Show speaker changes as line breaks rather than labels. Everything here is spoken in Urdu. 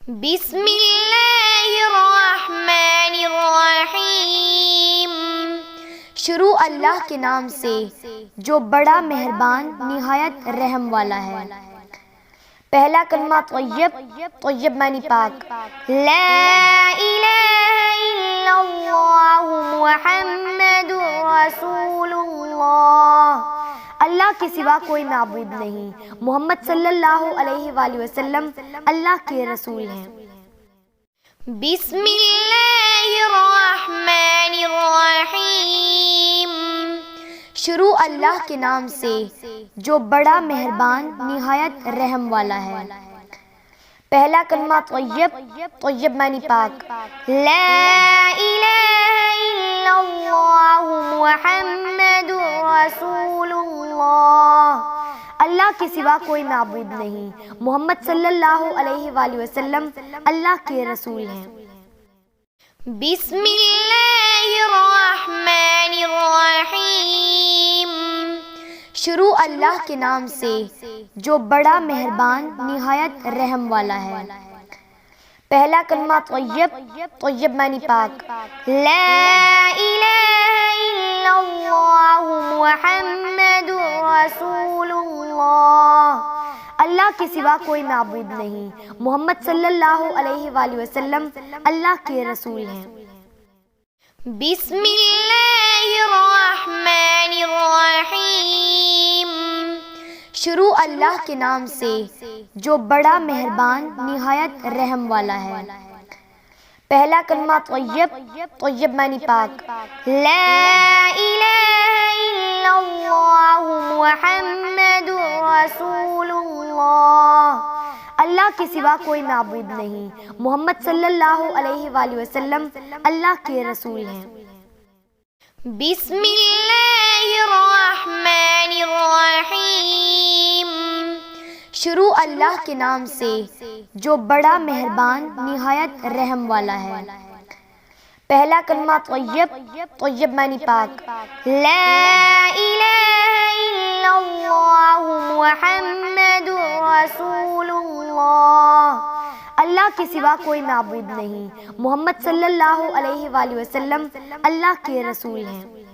بسم اللہ الرحمن الرحیم۔
شروع اللہ کے نام سے جو بڑا مہربان نہایت رحم والا ہے۔ پہلا کلمہ طیب، طیب معنی پاک۔
لا الہ الا اللہ محمد رسول اللہ۔
اللہ کے سوا کوئی معبود نہیں، محمد صلی اللہ علیہ وآلہ وسلم اللہ کے رسول ہیں۔
بسم اللہ الرحمن الرحیم۔
شروع اللہ کے نام سے جو بڑا مہربان نہایت رحم والا ہے۔ پہلا کلمہ طیب، طیب معنی پاک۔
لا الہ الا اللہ محمد رسول اللہ۔
اللہ کے سوا کوئی معبود نہیں، محمد صلی اللہ علیہ وآلہ وسلم اللہ کے رسول ہیں۔
بسم اللہ الرحمن الرحیم۔
شروع اللہ کے نام سے جو بڑا مہربان نہایت رحم والا ہے۔ پہلا کلمہ طیب، طیب معنی پاک۔
لا الہ الا اللہ محمد رسول اللہ۔
اللہ کے سوا کوئی معبود نہیں، محمد صلی اللہ علیہ وآلہ وسلم اللہ کے رسول ہیں۔
بسم اللہ الرحمن الرحیم۔
شروع اللہ کے نام سے جو بڑا مہربان نہایت رحم والا ہے۔ پہلا کلمہ طیب، طیب معنی پاک۔
لا الہ الا اللہ محمد رسول اللہ۔
اللہ کے سوا کوئی معبود نہیں، محمد صلی اللہ علیہ وآلہ وسلم اللہ کے رسول ہیں۔
بسم اللہ الرحمن الرحیم۔
شروع اللہ کے نام سے جو بڑا مہربان نہایت رحم والا ہے۔ پہلا کلمہ طیب، طیب معنی پاک۔
لا الہ الا اللہ محمد رسول اللہ۔
اللہ کے سوا کوئی معبود نہیں، محمد صلی اللہ علیہ وآلہ وسلم اللہ کے رسول ہیں۔